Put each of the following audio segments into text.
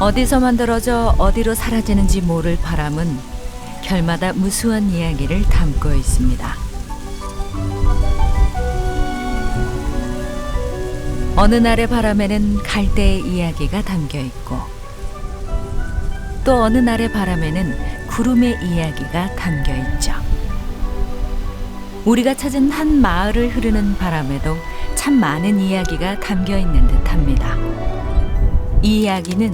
어디서 만들어져 어디로 사라지는지 모를 바람은 결마다 무수한 이야기를 담고 있습니다. 어느 날의 바람에는 갈대의 이야기가 담겨 있고 또 어느 날의 바람에는 구름의 이야기가 담겨 있죠. 우리가 찾은 한 마을을 흐르는 바람에도 참 많은 이야기가 담겨 있는 듯합니다. 이 이야기는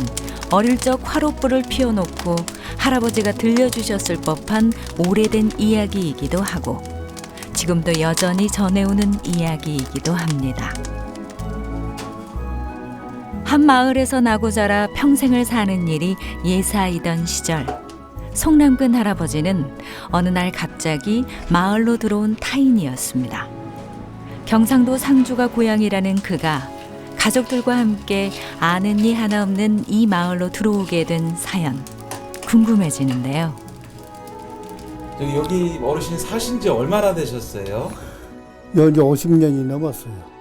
어릴 적 화롯불을 피워놓고 할아버지가 들려주셨을 법한 오래된 이야기이기도 하고 지금도 여전히 전해오는 이야기이기도 합니다. 한 마을에서 나고 자라 평생을 사는 일이 예사이던 시절, 송남근 할아버지는 어느 날 갑자기 마을로 들어온 타인이었습니다. 경상도 상주가 고향이라는 그가 가족들과 함께 아는 이 하나 없는 이 마을로 들어오게 된 사연, 궁금해지는데요. 여기 어르신이 사신 지 얼마나 되셨어요? 이제 50년이 넘었어요.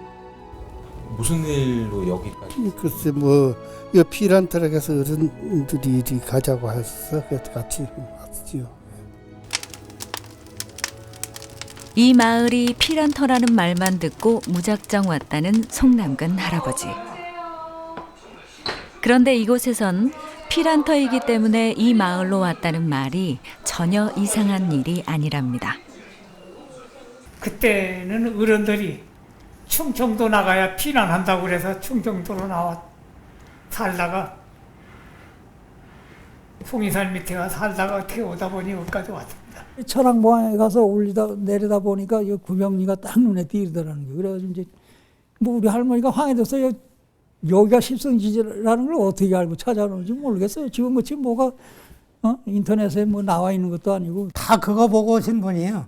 무슨 일로 여기까지? 글쎄 뭐 이 피란 트럭에서 어른들이 이리 가자고 해서 그래서 같이 왔지요. 이 마을이 피란터라는 말만 듣고 무작정 왔다는 송남근 할아버지. 그런데 이곳에선 피란터이기 때문에 이 마을로 왔다는 말이 전혀 이상한 일이 아니랍니다. 그때는 어른들이 충청도 나가야 피난한다고 그래서 충청도로 나와 살다가 송이산 밑에 가 살다가 어떻게 오다 보니 여기까지 왔습니다. 천왕봉에 가서 올리다 내리다 보니까 이 구명리가 딱 눈에 띄더라는 거예요. 그래가지고 이제 뭐 우리 할머니가 황해도서 여기가 십성지지라는 걸 어떻게 알고 찾아오는지 모르겠어요. 지금 뭐가 인터넷에 뭐 나와 있는 것도 아니고 다 그거 보고 오신 분이에요.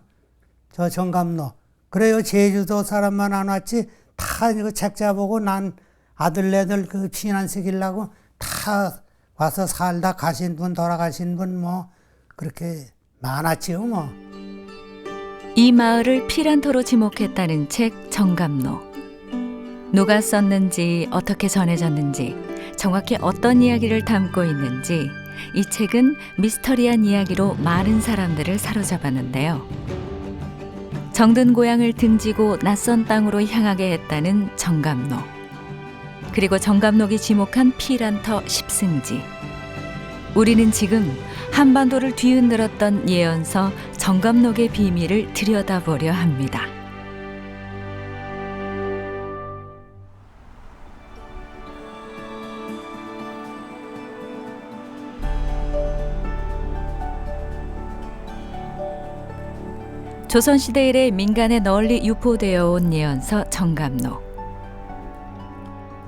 저 정감로. 그래요. 제주도 사람만 안 왔지 다 이거 책자 보고 난 아들네들 그 피난 시키려고 다 와서 살다 가신 분 돌아가신 분 뭐 그렇게 많았지요 뭐. 이 마을을 피란터로 지목했다는 책 정감로. 누가 썼는지 어떻게 전해졌는지 정확히 어떤 이야기를 담고 있는지 이 책은 미스터리한 이야기로 많은 사람들을 사로잡았는데요. 정든 고향을 등지고 낯선 땅으로 향하게 했다는 정감로. 그리고 정감록이 지목한 피란터 십승지. 우리는 지금 한반도를 뒤흔들었던 예언서 정감록의 비밀을 들여다보려 합니다. 조선시대 이래 민간에 널리 유포되어 온 예언서 정감록.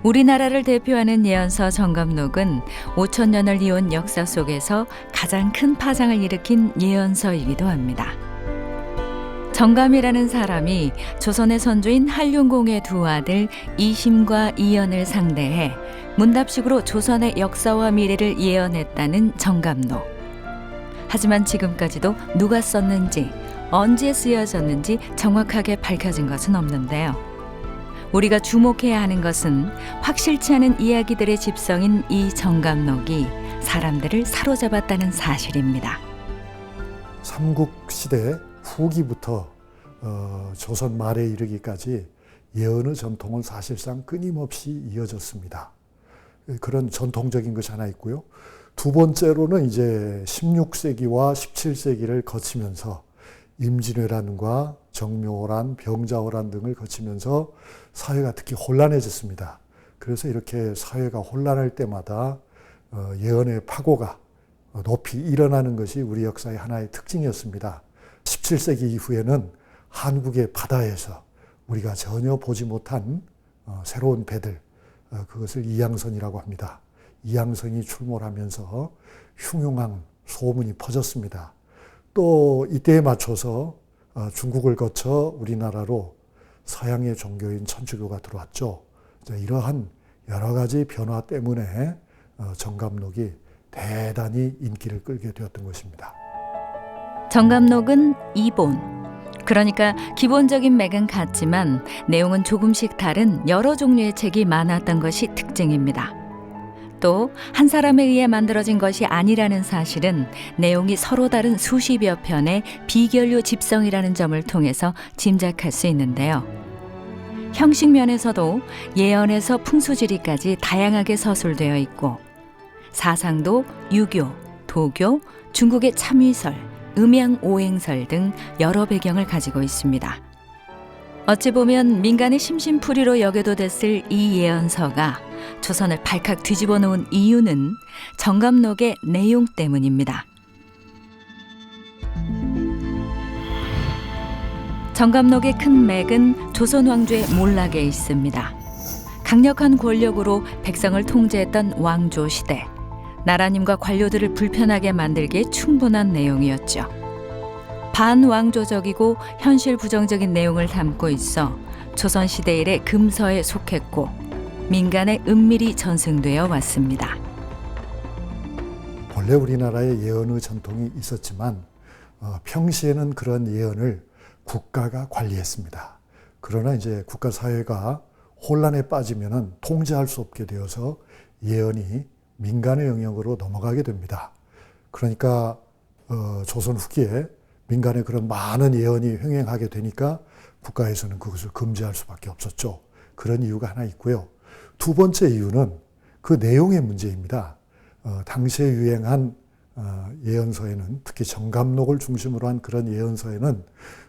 우리나라를 대표하는 예언서 정감록은 5,000년을 이은 역사 속에서 가장 큰 파장을 일으킨 예언서이기도 합니다. 정감이라는 사람이 조선의 선조인 한룡공의 두 아들 이심과 이연을 상대해 문답식으로 조선의 역사와 미래를 예언했다는 정감록. 하지만 지금까지도 누가 썼는지 언제 쓰여졌는지 정확하게 밝혀진 것은 없는데요. 우리가 주목해야 하는 것은 확실치 않은 이야기들의 집성인 이 정감록이 사람들을 사로잡았다는 사실입니다. 삼국시대 후기부터 조선 말에 이르기까지 예언의 전통은 사실상 끊임없이 이어졌습니다. 그런 전통적인 것이 하나 있고요. 두 번째로는 이제 16세기와 17세기를 거치면서 임진왜란과 정묘란, 병자호란 등을 거치면서 사회가 특히 혼란해졌습니다. 그래서 이렇게 사회가 혼란할 때마다 예언의 파고가 높이 일어나는 것이 우리 역사의 하나의 특징이었습니다. 17세기 이후에는 한국의 바다에서 우리가 전혀 보지 못한 새로운 배들, 그것을 이양선이라고 합니다. 이양선이 출몰하면서 흉흉한 소문이 퍼졌습니다. 또 이때에 맞춰서 중국을 거쳐 우리나라로 서양의 종교인 천주교가 들어왔죠. 이러한 여러 가지 변화 때문에 정감록이 대단히 인기를 끌게 되었던 것입니다. 정감록은 이본, 그러니까 기본적인 맥은 같지만 내용은 조금씩 다른 여러 종류의 책이 많았던 것이 특징입니다. 또 한 사람에 의해 만들어진 것이 아니라는 사실은 내용이 서로 다른 수십여 편의 비결류 집성이라는 점을 통해서 짐작할 수 있는데요. 형식 면에서도 예언에서 풍수지리까지 다양하게 서술되어 있고 사상도 유교, 도교, 중국의 참위설, 음양오행설 등 여러 배경을 가지고 있습니다. 어찌 보면 민간의 심심풀이로 여겨도 됐을 이 예언서가 조선을 발칵 뒤집어 놓은 이유는 정감록의 내용 때문입니다. 정감록의 큰 맥은 조선 왕조의 몰락에 있습니다. 강력한 권력으로 백성을 통제했던 왕조 시대, 나라님과 관료들을 불편하게 만들기에 충분한 내용이었죠. 반왕조적이고 현실 부정적인 내용을 담고 있어 조선시대 이래 금서에 속했고 민간에 은밀히 전승되어 왔습니다. 원래 우리나라에 예언의 전통이 있었지만 평시에는 그런 예언을 국가가 관리했습니다. 그러나 이제 국가 사회가 혼란에 빠지면은 통제할 수 없게 되어서 예언이 민간의 영역으로 넘어가게 됩니다. 그러니까 조선 후기에 민간에 그런 많은 예언이 횡행하게 되니까 국가에서는 그것을 금지할 수밖에 없었죠. 그런 이유가 하나 있고요. 두 번째 이유는 그 내용의 문제입니다. 당시에 유행한 예언서에는, 특히 정감록을 중심으로 한 그런 예언서에는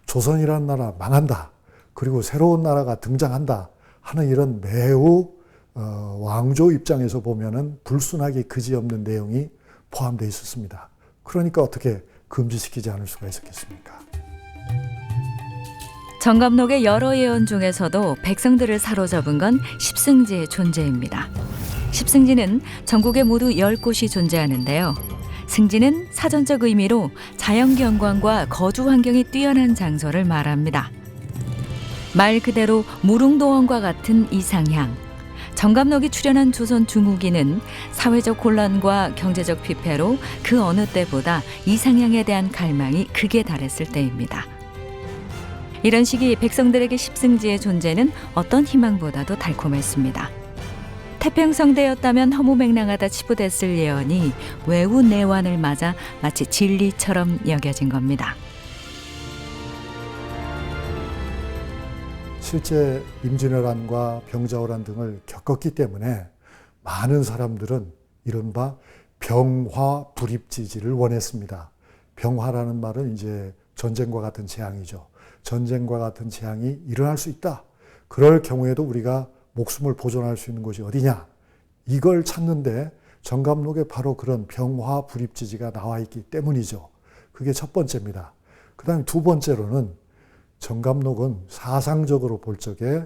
조선이라는 나라 망한다, 그리고 새로운 나라가 등장한다 하는 이런 매우 왕조 입장에서 보면은 불순하게 그지없는 내용이 포함되어 있었습니다. 그러니까 어떻게 금지시키지 않을 수가 있었겠습니까? 정감록의 여러 예언 중에서도 백성들을 사로잡은 건 십승지의 존재입니다. 십승지는 전국에 모두 10곳이 존재하는데요. 승지는 사전적 의미로 자연경관과 거주 환경이 뛰어난 장소를 말합니다. 말 그대로 무릉도원과 같은 이상향. 정감록이 출현한 조선 중후기는 사회적 혼란과 경제적 피폐로 그 어느 때보다 이상향에 대한 갈망이 극에 달했을 때입니다. 이런 시기 백성들에게 십승지의 존재는 어떤 희망보다도 달콤했습니다. 태평성대였다면 허무맹랑하다 치부됐을 예언이 외우 내환을 맞아 마치 진리처럼 여겨진 겁니다. 실제 임진왜란과 병자호란 등을 겪었기 때문에 많은 사람들은 이른바 병화불입지지를 원했습니다. 병화라는 말은 이제 전쟁과 같은 재앙이죠. 전쟁과 같은 재앙이 일어날 수 있다. 그럴 경우에도 우리가 목숨을 보존할 수 있는 곳이 어디냐? 이걸 찾는데 정감록에 바로 그런 병화불입지지가 나와 있기 때문이죠. 그게 첫 번째입니다. 그 다음에 두 번째로는 정감록은 사상적으로 볼 적에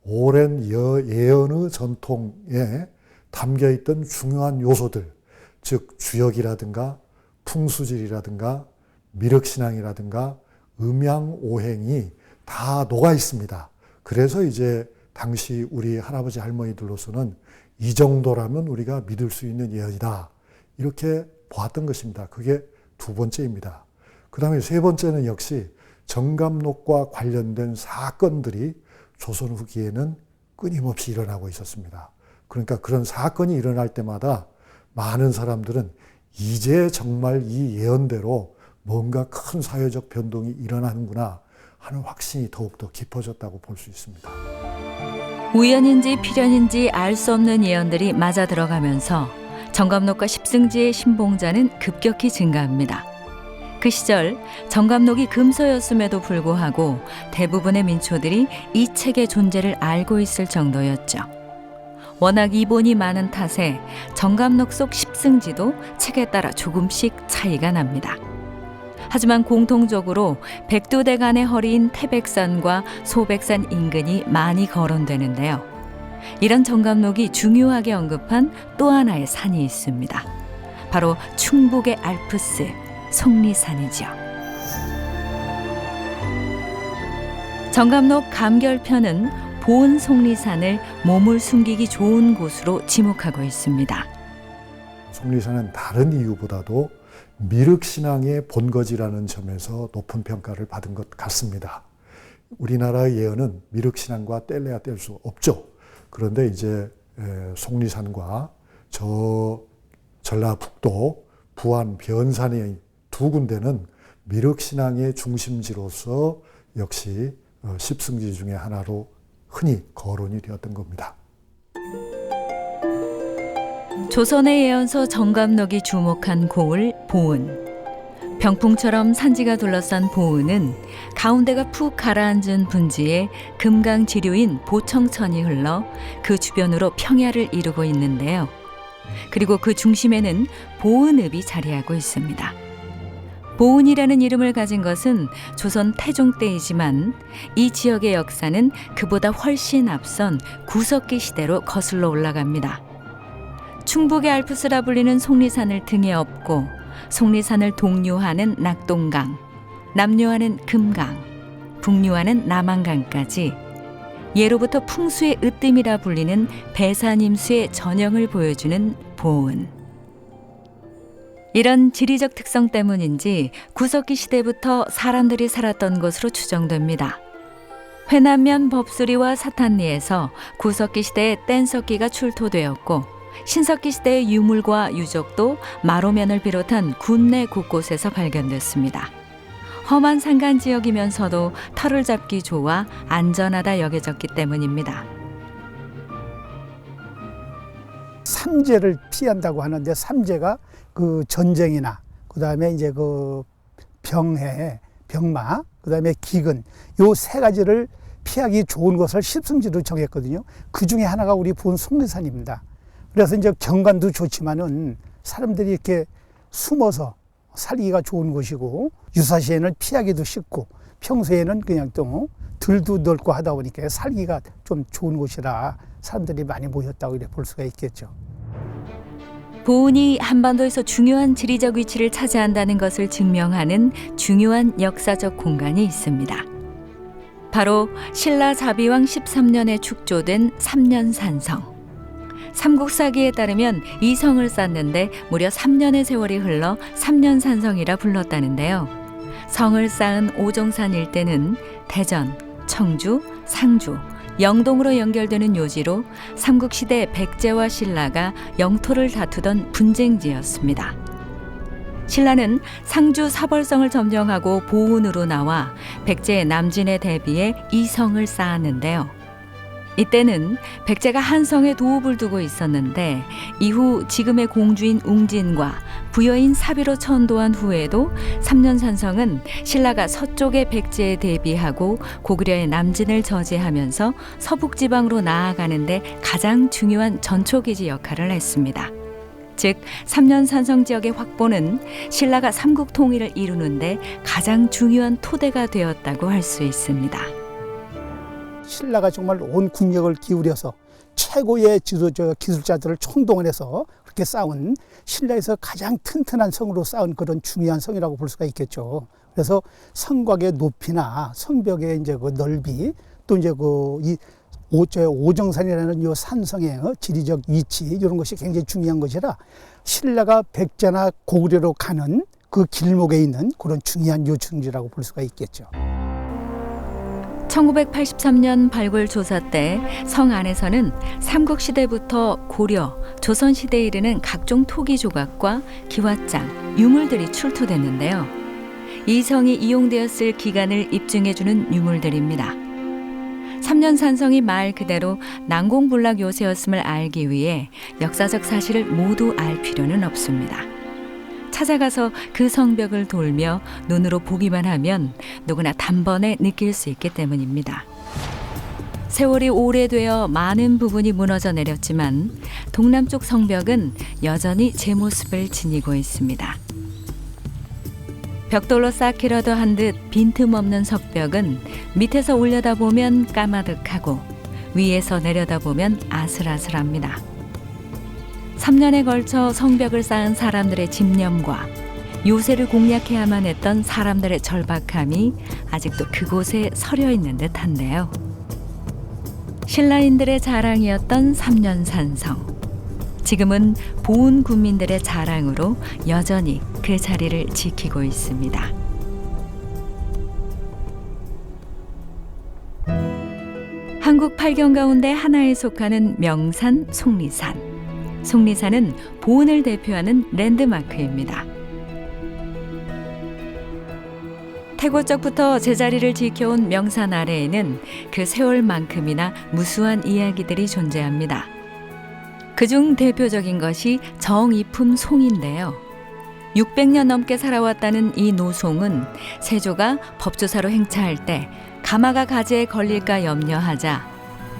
오랜 예언의 전통에 담겨있던 중요한 요소들, 즉 주역이라든가 풍수질이라든가 미륵신앙이라든가 음양오행이 다 녹아 있습니다. 그래서 이제 당시 우리 할아버지 할머니들로서는 이 정도라면 우리가 믿을 수 있는 예언이다, 이렇게 보았던 것입니다. 그게 두 번째입니다. 그 다음에 세 번째는 역시 정감록과 관련된 사건들이 조선 후기에는 끊임없이 일어나고 있었습니다. 그러니까 그런 사건이 일어날 때마다 많은 사람들은 이제 정말 이 예언대로 뭔가 큰 사회적 변동이 일어나는구나 하는 확신이 더욱더 깊어졌다고 볼 수 있습니다. 우연인지 필연인지 알 수 없는 예언들이 맞아 들어가면서 정감록과 십승지의 신봉자는 급격히 증가합니다. 그 시절 정감록이 금서였음에도 불구하고 대부분의 민초들이 이 책의 존재를 알고 있을 정도였죠. 워낙 이본이 많은 탓에 정감록 속 십승지도 책에 따라 조금씩 차이가 납니다. 하지만 공통적으로 백두대간의 허리인 태백산과 소백산 인근이 많이 거론되는데요. 이런 정감록이 중요하게 언급한 또 하나의 산이 있습니다. 바로 충북의 알프스 속리산이죠. 정감록 감결편은 보은 속리산을 몸을 숨기기 좋은 곳으로 지목하고 있습니다. 속리산은 다른 이유보다도 미륵신앙의 본거지라는 점에서 높은 평가를 받은 것 같습니다. 우리나라의 예언은 미륵신앙과 뗄래야 뗄 수 없죠. 그런데 이제 속리산과 저 전라북도 부안 변산의 두 군데는 미륵신앙의 중심지로서 역시 십승지 중에 하나로 흔히 거론이 되었던 겁니다. 조선의 예언서 정감록이 주목한 고을 보은. 병풍처럼 산지가 둘러싼 보은은 가운데가 푹 가라앉은 분지에 금강지류인 보청천이 흘러 그 주변으로 평야를 이루고 있는데요. 그리고 그 중심에는 보은읍이 자리하고 있습니다. 보은이라는 이름을 가진 것은 조선 태종 때이지만 이 지역의 역사는 그보다 훨씬 앞선 구석기 시대로 거슬러 올라갑니다. 충북의 알프스라 불리는 속리산을 등에 업고 속리산을 동류하는 낙동강, 남류하는 금강, 북류하는 남한강까지 예로부터 풍수의 으뜸이라 불리는 배산임수의 전형을 보여주는 보은. 이런 지리적 특성 때문인지 구석기 시대부터 사람들이 살았던 것으로 추정됩니다. 회남면 법수리와 사탄리에서 구석기 시대의 뗀석기가 출토되었고 신석기 시대의 유물과 유적도 마로면을 비롯한 군내 곳곳에서 발견됐습니다. 험한 산간 지역이면서도 털을 잡기 좋아 안전하다 여겨졌기 때문입니다. 삼재를 피한다고 하는데 삼재가 그 전쟁이나 그다음에 이제 그 병해, 병마, 그다음에 기근 요 세 가지를 피하기 좋은 것을 십승지로 정했거든요. 그 중에 하나가 우리 본 속리산입니다. 그래서 이제 경관도 좋지만은 사람들이 이렇게 숨어서 살기가 좋은 곳이고 유사시에는 피하기도 쉽고 평소에는 그냥 또 들도 넓고 하다 보니까 살기가 좀 좋은 곳이라 사람들이 많이 모였다고 이렇게 볼 수가 있겠죠. 보은이 한반도에서 중요한 지리적 위치를 차지한다는 것을 증명하는 중요한 역사적 공간이 있습니다. 바로 신라 자비왕 13년에 축조된 삼년산성. 삼국사기에 따르면 이 성을 쌓는데 무려 3년의 세월이 흘러 삼년산성이라 불렀다는데요. 성을 쌓은 오정산 일대는 대전, 청주, 상주, 영동으로 연결되는 요지로 삼국시대 백제와 신라가 영토를 다투던 분쟁지였습니다. 신라는 상주 사벌성을 점령하고 보은으로 나와 백제의 남진에 대비해 이 성을 쌓았는데요. 이때는 백제가 한 성에 도읍을 두고 있었는데 이후 지금의 공주인 웅진과 부여인 사비로 천도한 후에도 삼년산성은 신라가 서쪽의 백제에 대비하고 고구려의 남진을 저지하면서 서북지방으로 나아가는데 가장 중요한 전초기지 역할을 했습니다. 즉 삼년산성 지역의 확보는 신라가 삼국 통일을 이루는데 가장 중요한 토대가 되었다고 할 수 있습니다. 신라가 정말 온 국력을 기울여서 최고의 기술자들을 총동원해서 그렇게 쌓은 신라에서 가장 튼튼한 성으로 쌓은 그런 중요한 성이라고 볼 수가 있겠죠. 그래서 성곽의 높이나 성벽의 이제 그 넓이 또 이제 이 오정산이라는 이 산성의 지리적 위치 이런 것이 굉장히 중요한 것이라 신라가 백제나 고구려로 가는 그 길목에 있는 그런 중요한 요충지라고 볼 수가 있겠죠. 1983년 발굴 조사 때 성 안에서는 삼국시대부터 고려, 조선시대에 이르는 각종 토기 조각과 기와장, 유물들이 출토됐는데요. 이 성이 이용되었을 기간을 입증해주는 유물들입니다. 삼년산성이 말 그대로 난공불락 요새였음을 알기 위해 역사적 사실을 모두 알 필요는 없습니다. 찾아가서 그 성벽을 돌며 눈으로 보기만 하면 누구나 단번에 느낄 수 있기 때문입니다. 세월이 오래되어 많은 부분이 무너져 내렸지만 동남쪽 성벽은 여전히 제 모습을 지니고 있습니다. 벽돌로 쌓기라도 한 듯 빈틈없는 석벽은 밑에서 올려다보면 까마득하고 위에서 내려다보면 아슬아슬합니다. 3년에 걸쳐 성벽을 쌓은 사람들의 집념과 요새를 공략해야만 했던 사람들의 절박함이 아직도 그곳에 서려 있는 듯한데요. 신라인들의 자랑이었던 삼년산성. 지금은 보은 군민들의 자랑으로 여전히 그 자리를 지키고 있습니다. 한국 8경 가운데 하나에 속하는 명산 속리산. 속리산은 보은을 대표하는 랜드마크입니다. 태고적부터 제자리를 지켜온 명산 아래에는 그 세월만큼이나 무수한 이야기들이 존재합니다. 그중 대표적인 것이 정이품 송인데요. 600년 넘게 살아왔다는 이 노송은 세조가 법조사로 행차할 때 가마가 가지에 걸릴까 염려하자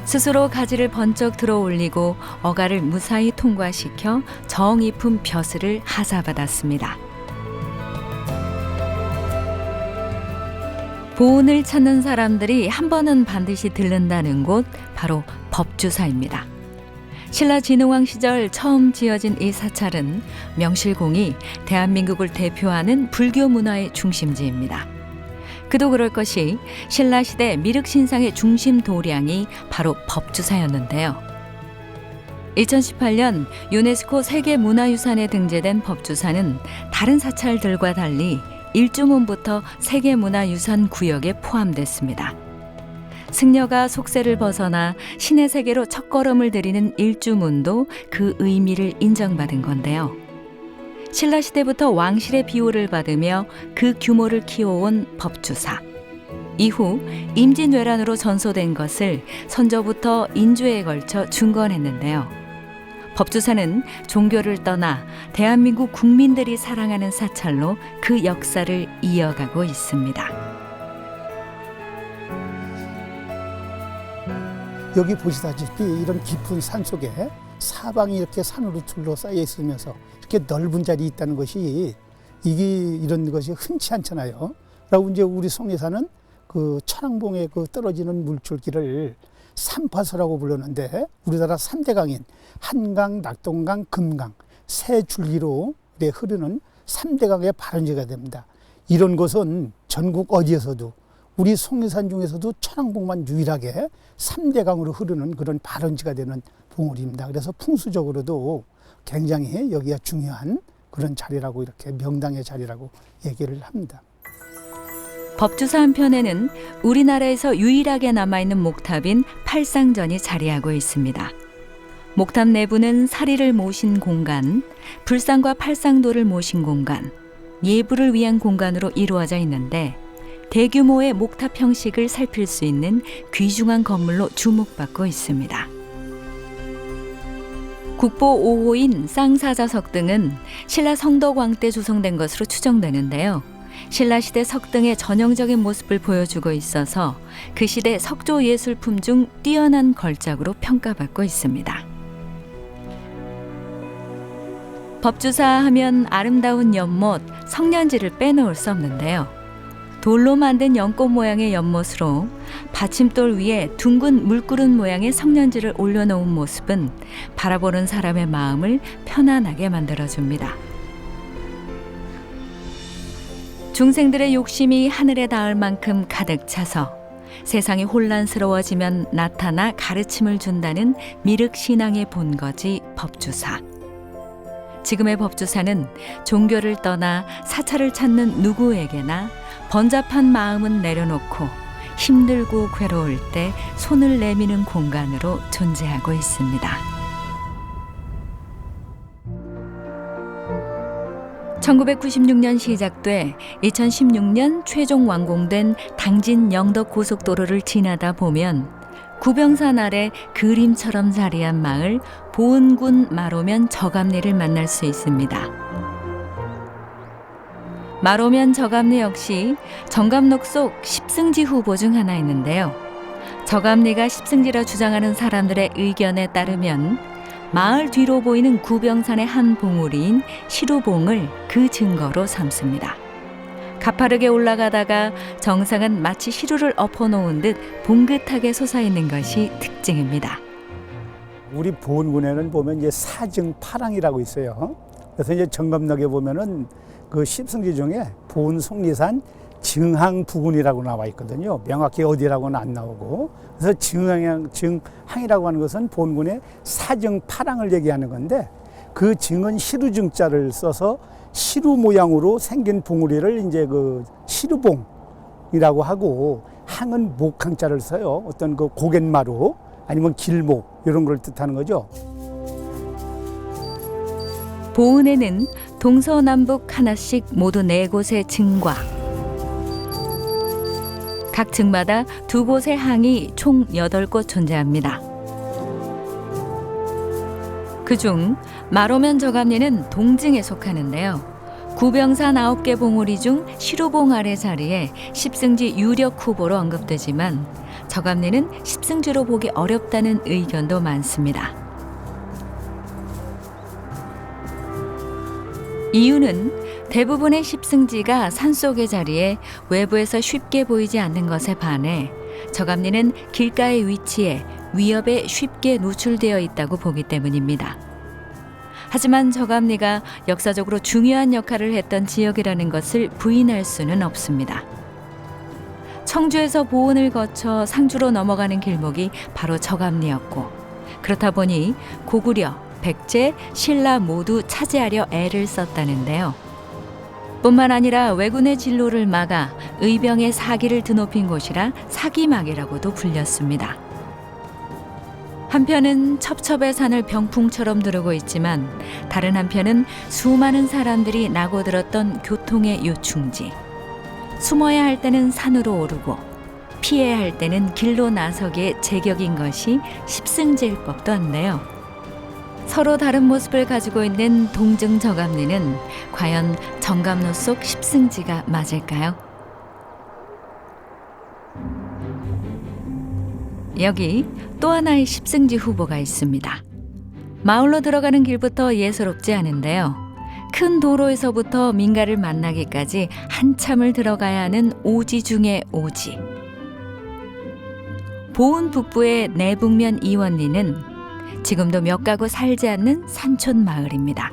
스스로 가지를 번쩍 들어올리고 어가를 무사히 통과시켜 정이품 벼슬을 하사받았습니다. 보은을 찾는 사람들이 한 번은 반드시 들른다는 곳, 바로 법주사입니다. 신라 진흥왕 시절 처음 지어진 이 사찰은 명실공히 대한민국을 대표하는 불교 문화의 중심지입니다. 그도 그럴 것이 신라시대 미륵신상의 중심 도량이 바로 법주사였는데요. 2018년 유네스코 세계문화유산에 등재된 법주사는 다른 사찰들과 달리 일주문부터 세계문화유산 구역에 포함됐습니다. 승려가 속세를 벗어나 신의 세계로 첫걸음을 들이는 일주문도 그 의미를 인정받은 건데요. 신라시대부터 왕실의 비호를 받으며 그 규모를 키워온 법주사. 이후 임진왜란으로 전소된 것을 선조부터 인조에 걸쳐 중건했는데요. 법주사는 종교를 떠나 대한민국 국민들이 사랑하는 사찰로 그 역사를 이어가고 있습니다. 여기 보시다시피 이런 깊은 산 속에 사방이 이렇게 산으로 둘러싸여 있으면서 이렇게 넓은 자리에 있다는 것이 이런 것이 흔치 않잖아요. 그리고 이제 우리 속리산은 그 천왕봉에 그 떨어지는 물줄기를 삼파서라고 부르는데 우리나라 3대 강인 한강, 낙동강, 금강 세 줄기로 흐르는 3대 강의 발원지가 됩니다. 이런 곳은 전국 어디에서도 우리 속리산 중에서도 천왕봉만 유일하게 3대 강으로 흐르는 그런 발원지가 되는 봉우리입니다. 그래서 풍수적으로도 굉장히 여기가 중요한 그런 자리라고 이렇게 명당의 자리라고 얘기를 합니다. 법주사 한편에는 우리나라에서 유일하게 남아있는 목탑인 팔상전이 자리하고 있습니다. 목탑 내부는 사리를 모신 공간, 불상과 팔상도를 모신 공간, 예불을 위한 공간으로 이루어져 있는데 대규모의 목탑 형식을 살필 수 있는 귀중한 건물로 주목받고 있습니다. 국보 5호인 쌍사자 석등은 신라 성덕왕 때 조성된 것으로 추정되는데요. 신라시대 석등의 전형적인 모습을 보여주고 있어서 그 시대 석조 예술품 중 뛰어난 걸작으로 평가받고 있습니다. 법주사 하면 아름다운 연못, 성년지를 빼놓을 수 없는데요. 돌로 만든 연꽃 모양의 연못으로 받침돌 위에 둥근 물구름 모양의 성년지를 올려놓은 모습은 바라보는 사람의 마음을 편안하게 만들어줍니다. 중생들의 욕심이 하늘에 닿을 만큼 가득 차서 세상이 혼란스러워지면 나타나 가르침을 준다는 미륵신앙의 본거지 법주사. 지금의 법주사는 종교를 떠나 사찰을 찾는 누구에게나 번잡한 마음은 내려놓고 힘들고 괴로울 때 손을 내미는 공간으로 존재하고 있습니다. 1996년 시작돼 2016년 최종 완공된 당진 영덕 고속도로를 지나다 보면 구병산 아래 그림처럼 자리한 마을 보은군 마로면 저감리를 만날 수 있습니다. 마로면 저감리 역시 정감록 속 십승지 후보 중 하나였는데요. 저감리가 십승지라 주장하는 사람들의 의견에 따르면 마을 뒤로 보이는 구병산의 한 봉우리인 시루봉을 그 증거로 삼습니다. 가파르게 올라가다가 정상은 마치 시루를 엎어놓은 듯 봉긋하게 솟아있는 것이 특징입니다. 우리 보은군에는 보면 이제 사증파랑이라고 있어요. 그래서 이제 정감록에 보면은 그 십승지 중에 보은 속리산 증항 부근이라고 나와 있거든요. 명확히 어디라고는 안 나오고. 그래서 증항이라고 하는 것은 보은군의 사증파랑을 얘기하는 건데 그 증은 시루증자를 써서 시루 모양으로 생긴 봉우리를 이제 그 시루봉이라고 하고 항은 목항자를 써요. 어떤 그 고갯마루 아니면 길목 이런 걸 뜻하는 거죠. 보은에는 동서남북 하나씩 모두 4곳의 증과, 각 증마다 2곳의 항이 총 8곳 존재합니다. 그중 마로면 저감리는 동증에 속하는데요. 구병산 9개 봉우리 중 시루봉 아래 자리에 십승지 유력 후보로 언급되지만 저감리는 십승지로 보기 어렵다는 의견도 많습니다. 이유는 대부분의 십승지가 산속의 자리에 외부에서 쉽게 보이지 않는 것에 반해 저감리는 길가에 위치해 위협에 쉽게 노출되어 있다고 보기 때문입니다. 하지만 저감리가 역사적으로 중요한 역할을 했던 지역이라는 것을 부인할 수는 없습니다. 청주에서 보은을 거쳐 상주로 넘어가는 길목이 바로 저감리였고, 그렇다 보니 고구려, 백제, 신라 모두 차지하려 애를 썼다는데요. 뿐만 아니라 왜군의 진로를 막아 의병의 사기를 드높인 곳이라 사기막이라고도 불렸습니다. 한편은 첩첩의 산을 병풍처럼 두르고 있지만 다른 한편은 수많은 사람들이 나고들었던 교통의 요충지. 숨어야 할 때는 산으로 오르고 피해야 할 때는 길로 나서기에 제격인 것이 십승지일 법도 한데요. 서로 다른 모습을 가지고 있는 동증 저감리는 과연 정감로 속 십승지가 맞을까요? 여기 또 하나의 십승지 후보가 있습니다. 마을로 들어가는 길부터 예사롭지 않은데요. 큰 도로에서부터 민가를 만나기까지 한참을 들어가야 하는 오지 중의 오지. 보은 북부의 내북면 이원리는 지금도 몇 가구 살지 않는 산촌 마을입니다.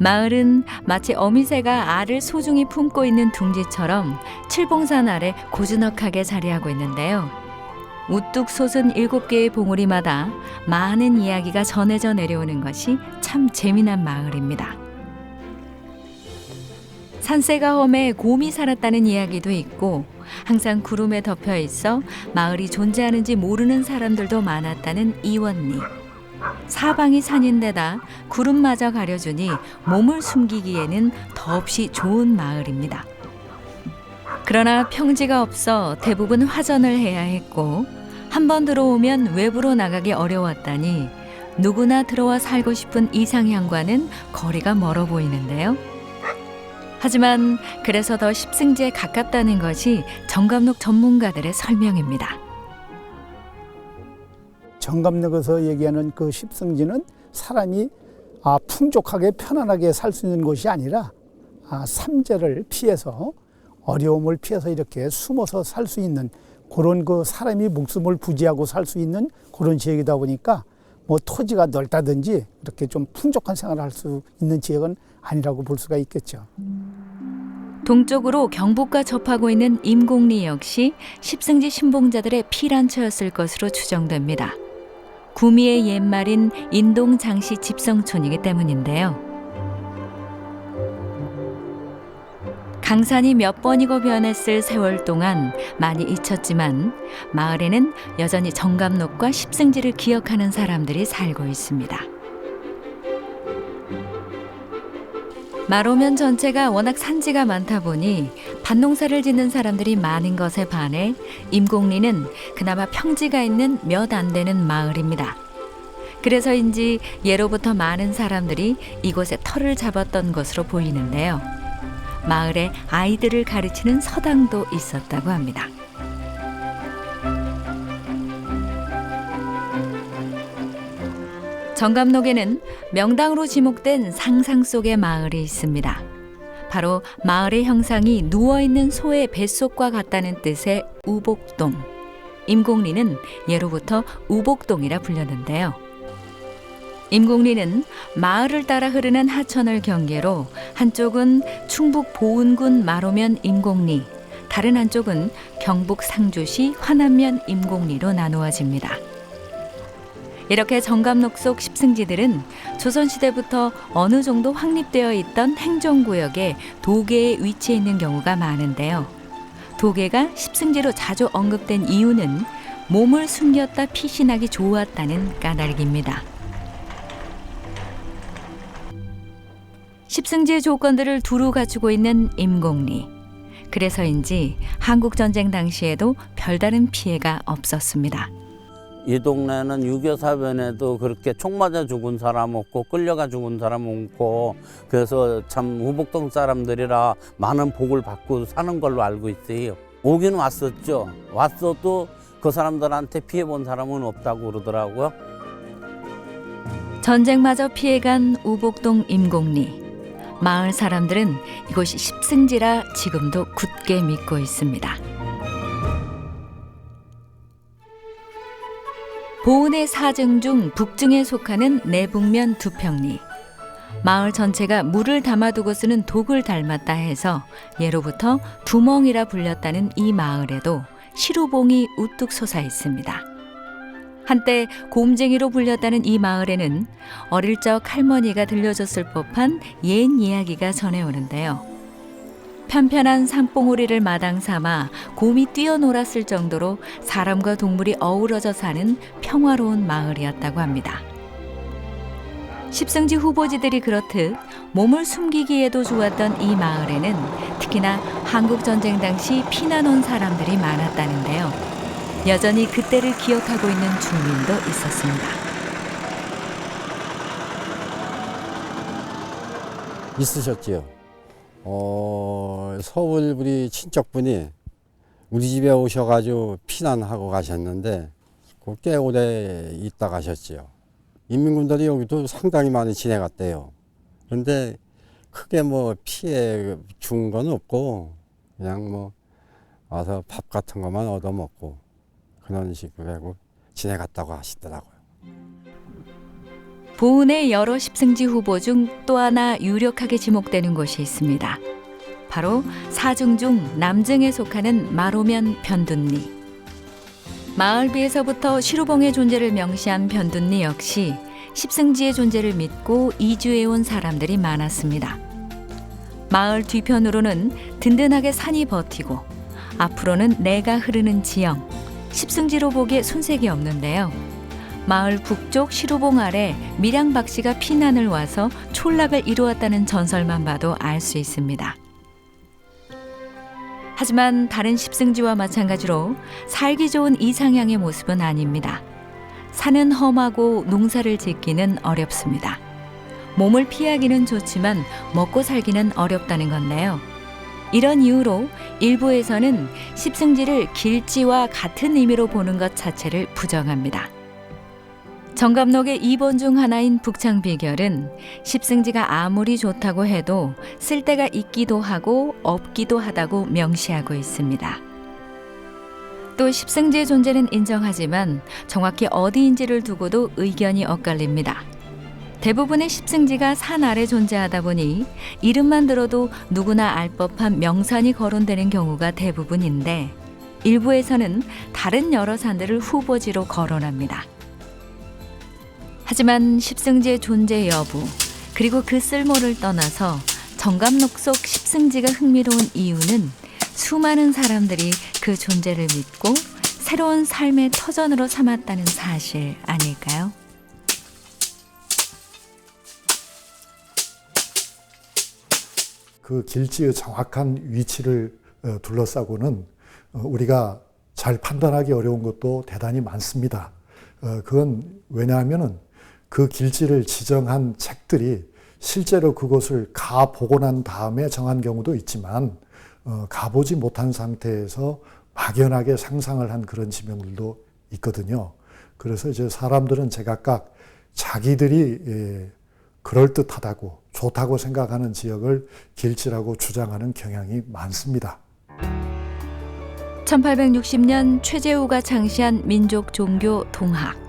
마을은 마치 어미새가 알을 소중히 품고 있는 둥지처럼 칠봉산 아래 고즈넉하게 자리하고 있는데요. 우뚝 솟은 7개의 봉우리마다 많은 이야기가 전해져 내려오는 것이 참 재미난 마을입니다. 산세가 험해 곰이 살았다는 이야기도 있고 항상 구름에 덮여 있어 마을이 존재하는지 모르는 사람들도 많았다는 이원리. 사방이 산인데다 구름마저 가려주니 몸을 숨기기에는 더없이 좋은 마을입니다. 그러나 평지가 없어 대부분 화전을 해야 했고 한번 들어오면 외부로 나가기 어려웠다니 누구나 들어와 살고 싶은 이상향과는 거리가 멀어 보이는데요. 하지만 그래서 더 십승지에 가깝다는 것이 정감록 전문가들의 설명입니다. 정감록에서 얘기하는 그 십승지는 사람이 풍족하게 편안하게 살 수 있는 곳이 아니라 삼재를 피해서 어려움을 피해서 이렇게 숨어서 살 수 있는 그런 그 사람이 목숨을 부지하고 살 수 있는 그런 지역이다 보니까 뭐 토지가 넓다든지 이렇게 좀 풍족한 생활을 할 수 있는 지역은 아니라고 볼 수가 있겠죠. 동쪽으로 경북과 접하고 있는 임곡리 역시 십승지 신봉자들의 피란처였을 것으로 추정됩니다. 구미의 옛말인 인동장시 집성촌이기 때문인데요. 강산이 몇 번이고 변했을 세월 동안 많이 잊혔지만 마을에는 여전히 정감록과 십승지를 기억하는 사람들이 살고 있습니다. 마로면 전체가 워낙 산지가 많다 보니 밭농사를 짓는 사람들이 많은 것에 반해 임곡리는 그나마 평지가 있는 몇 안 되는 마을입니다. 그래서인지 예로부터 많은 사람들이 이곳에 터를 잡았던 것으로 보이는데요. 마을에 아이들을 가르치는 서당도 있었다고 합니다. 정감록에는 명당으로 지목된 상상 속의 마을이 있습니다. 바로 마을의 형상이 누워있는 소의 뱃속과 같다는 뜻의 우복동. 임곡리는 예로부터 우복동이라 불렸는데요. 임곡리는 마을을 따라 흐르는 하천을 경계로 한쪽은 충북 보은군 마로면 임곡리, 다른 한쪽은 경북 상주시 화남면 임곡리로 나누어집니다. 이렇게 정감록 속 십승지들은 조선시대부터 어느 정도 확립되어 있던 행정구역에 도계에 위치해 있는 경우가 많은데요. 도계가 십승지로 자주 언급된 이유는 몸을 숨겼다 피신하기 좋았다는 까닭입니다. 십승지의 조건들을 두루 갖추고 있는 임곡리. 그래서인지 한국전쟁 당시에도 별다른 피해가 없었습니다. 이 동네는 6.25 사변에도 그렇게 총 맞아 죽은 사람 없고 끌려가 죽은 사람 없고 그래서 참 우복동 사람들이라 많은 복을 받고 사는 걸로 알고 있어요. 오긴 왔었죠. 왔어도 그 사람들한테 피해 본 사람은 없다고 그러더라고요. 전쟁마저 피해간 우복동 임곡리. 마을 사람들은 이곳이 십승지라 지금도 굳게 믿고 있습니다. 보은의 4증 중 북증에 속하는 내북면 두평리. 마을 전체가 물을 담아두고 쓰는 독을 닮았다 해서 예로부터 두멍이라 불렸다는 이 마을에도 시루봉이 우뚝 솟아 있습니다. 한때 곰쟁이로 불렸다는 이 마을에는 어릴 적 할머니가 들려줬을 법한 옛 이야기가 전해오는데요. 편편한 산봉우리를 마당 삼아 곰이 뛰어놀았을 정도로 사람과 동물이 어우러져 사는 평화로운 마을이었다고 합니다. 십승지 후보지들이 그렇듯 몸을 숨기기에도 좋았던 이 마을에는 특히나 한국전쟁 당시 피난 온 사람들이 많았다는데요. 여전히 그때를 기억하고 있는 주민도 있었습니다. 있으셨지요. 서울 우리 친척분이 우리 집에 오셔가지고 피난하고 가셨는데 꽤 오래 있다 가셨지요. 인민군들이 여기도 상당히 많이 지내갔대요. 그런데 크게 뭐 피해 준 건 없고 그냥 뭐 와서 밥 같은 것만 얻어먹고 그런 식으로 하고 지내갔다고 하시더라고요. 보은의 여러 십승지 후보 중 또 하나 유력하게 지목되는 곳이 있습니다. 바로 4증 중 남증에 속하는 마로면 변둔리. 마을비에서부터 시루봉의 존재를 명시한 변둔리 역시 십승지의 존재를 믿고 이주해온 사람들이 많았습니다. 마을 뒤편으로는 든든하게 산이 버티고 앞으로는 내가 흐르는 지형, 십승지로 보기에 손색이 없는데요. 마을 북쪽 시루봉 아래 밀양박 씨가 피난을 와서 촌락을 이루었다는 전설만 봐도 알 수 있습니다. 하지만 다른 십승지와 마찬가지로 살기 좋은 이상향의 모습은 아닙니다. 산은 험하고 농사를 짓기는 어렵습니다. 몸을 피하기는 좋지만 먹고 살기는 어렵다는 건데요. 이런 이유로 일부에서는 십승지를 길지와 같은 의미로 보는 것 자체를 부정합니다. 정감록의 2번 중 하나인 북창비결은 십승지가 아무리 좋다고 해도 쓸데가 있기도 하고 없기도 하다고 명시하고 있습니다. 또 십승지의 존재는 인정하지만 정확히 어디인지를 두고도 의견이 엇갈립니다. 대부분의 십승지가 산 아래 존재하다 보니 이름만 들어도 누구나 알 법한 명산이 거론되는 경우가 대부분인데 일부에서는 다른 여러 산들을 후보지로 거론합니다. 하지만 십승지의 존재 여부 그리고 그 쓸모를 떠나서 정감록 속 십승지가 흥미로운 이유는 수많은 사람들이 그 존재를 믿고 새로운 삶의 터전으로 삼았다는 사실 아닐까요? 그 길지의 정확한 위치를 둘러싸고는 우리가 잘 판단하기 어려운 것도 대단히 많습니다. 그건 왜냐하면은 그 길지를 지정한 책들이 실제로 그곳을 가보고 난 다음에 정한 경우도 있지만 가보지 못한 상태에서 막연하게 상상을 한 그런 지명들도 있거든요. 그래서 이제 사람들은 제각각 자기들이 그럴듯하다고 좋다고 생각하는 지역을 길지라고 주장하는 경향이 많습니다. 1860년 최재우가 창시한 민족 종교 동학.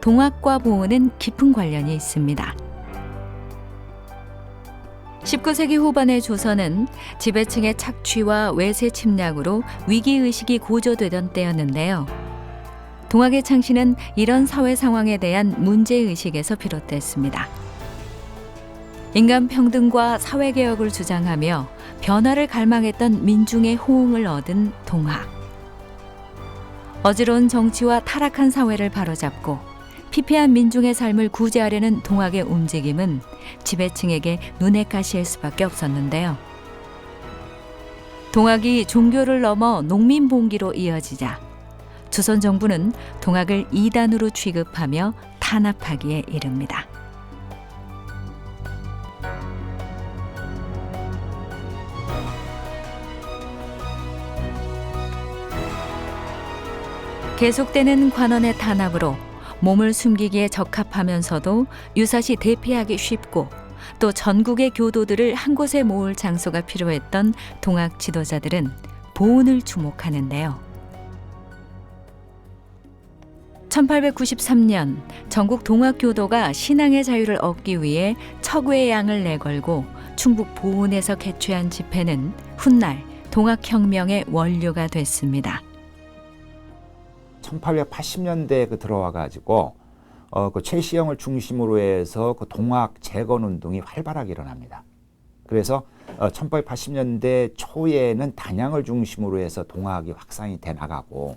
동학과 보은은 깊은 관련이 있습니다. 19세기 후반의 조선은 지배층의 착취와 외세 침략으로 위기의식이 고조되던 때였는데요. 동학의 창시는 이런 사회 상황에 대한 문제의식에서 비롯됐습니다. 인간 평등과 사회개혁을 주장하며 변화를 갈망했던 민중의 호응을 얻은 동학. 어지러운 정치와 타락한 사회를 바로잡고 피폐한 민중의 삶을 구제하려는 동학의 움직임은 지배층에게 눈에 가시일 수밖에 없었는데요. 동학이 종교를 넘어 농민 봉기로 이어지자 조선 정부는 동학을 이단으로 취급하며 탄압하기에 이릅니다. 계속되는 관원의 탄압으로 몸을 숨기기에 적합하면서도 유사시 대피하기 쉽고 또 전국의 교도들을 한 곳에 모을 장소가 필요했던 동학 지도자들은 보훈을 주목하는데요. 1893년 전국 동학교도가 신앙의 자유를 얻기 위해 척외의 양을 내걸고 충북 보훈에서 개최한 집회는 훗날 동학혁명의 원료가 됐습니다. 1880년대에 들어와 가지고 그 최시영을 중심으로 해서 그 동학 재건 운동이 활발하게 일어납니다. 그래서 1880년대 초에는 단양을 중심으로 해서 동학이 확산이 돼 나가고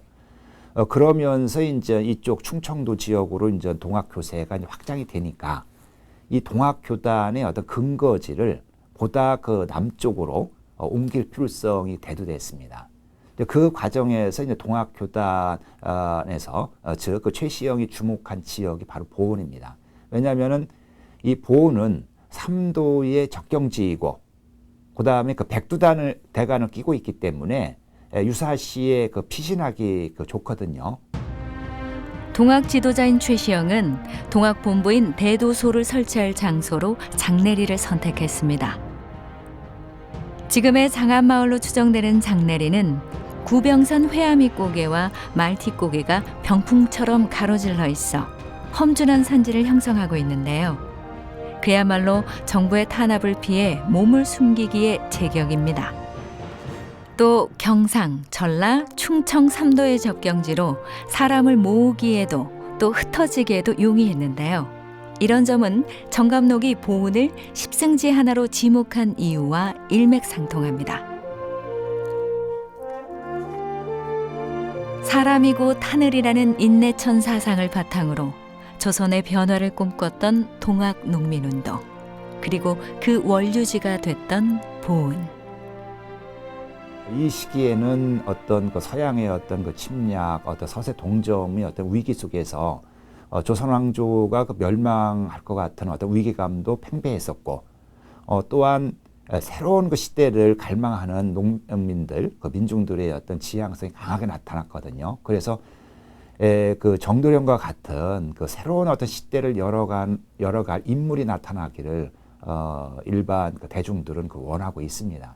그러면서 이제 이쪽 충청도 지역으로 이제 동학 교세가 이제 확장이 되니까 이 동학 교단의 어떤 근거지를 보다 그 남쪽으로 옮길 필요성이 대두됐습니다. 그 과정에서 이제 동학교단에서 즉 그 최시영이 주목한 지역이 바로 보은입니다. 왜냐하면은 이 보은은 삼도의 적경지이고 그 다음에 그 백두단을 대간을 끼고 있기 때문에 유사시에 그 피신하기 좋거든요. 동학 지도자인 최시영은 동학 본부인 대도소를 설치할 장소로 장내리를 선택했습니다. 지금의 장안마을로 추정되는 장내리는 구병산 회암이 고개와 말티 고개가 병풍처럼 가로질러 있어 험준한 산지를 형성하고 있는데요. 그야말로 정부의 탄압을 피해 몸을 숨기기에 제격입니다. 또 경상, 전라, 충청 3도의 접경지로 사람을 모으기에도 또 흩어지기에도 용이했는데요. 이런 점은 정감록이 보훈을 십승지 하나로 지목한 이유와 일맥상통합니다. 사람이고 하늘이라는 인내천 사상을 바탕으로 조선의 변화를 꿈꿨던 동학 농민운동, 그리고 그 원류지가 됐던 보훈. 이 시기에는 어떤 그 서양의 어떤 그 침략, 어떤 서세 동점의 어떤 위기 속에서 조선 왕조가 그 멸망할 것 같은 어떤 위기감도 팽배했었고, 또한 새로운 그 시대를 갈망하는 농민들, 그 민중들의 어떤 지향성이 강하게 나타났거든요. 그래서 그 정도령과 같은 그 새로운 어떤 시대를 열어갈 인물이 나타나기를 일반 그 대중들은 그 원하고 있습니다.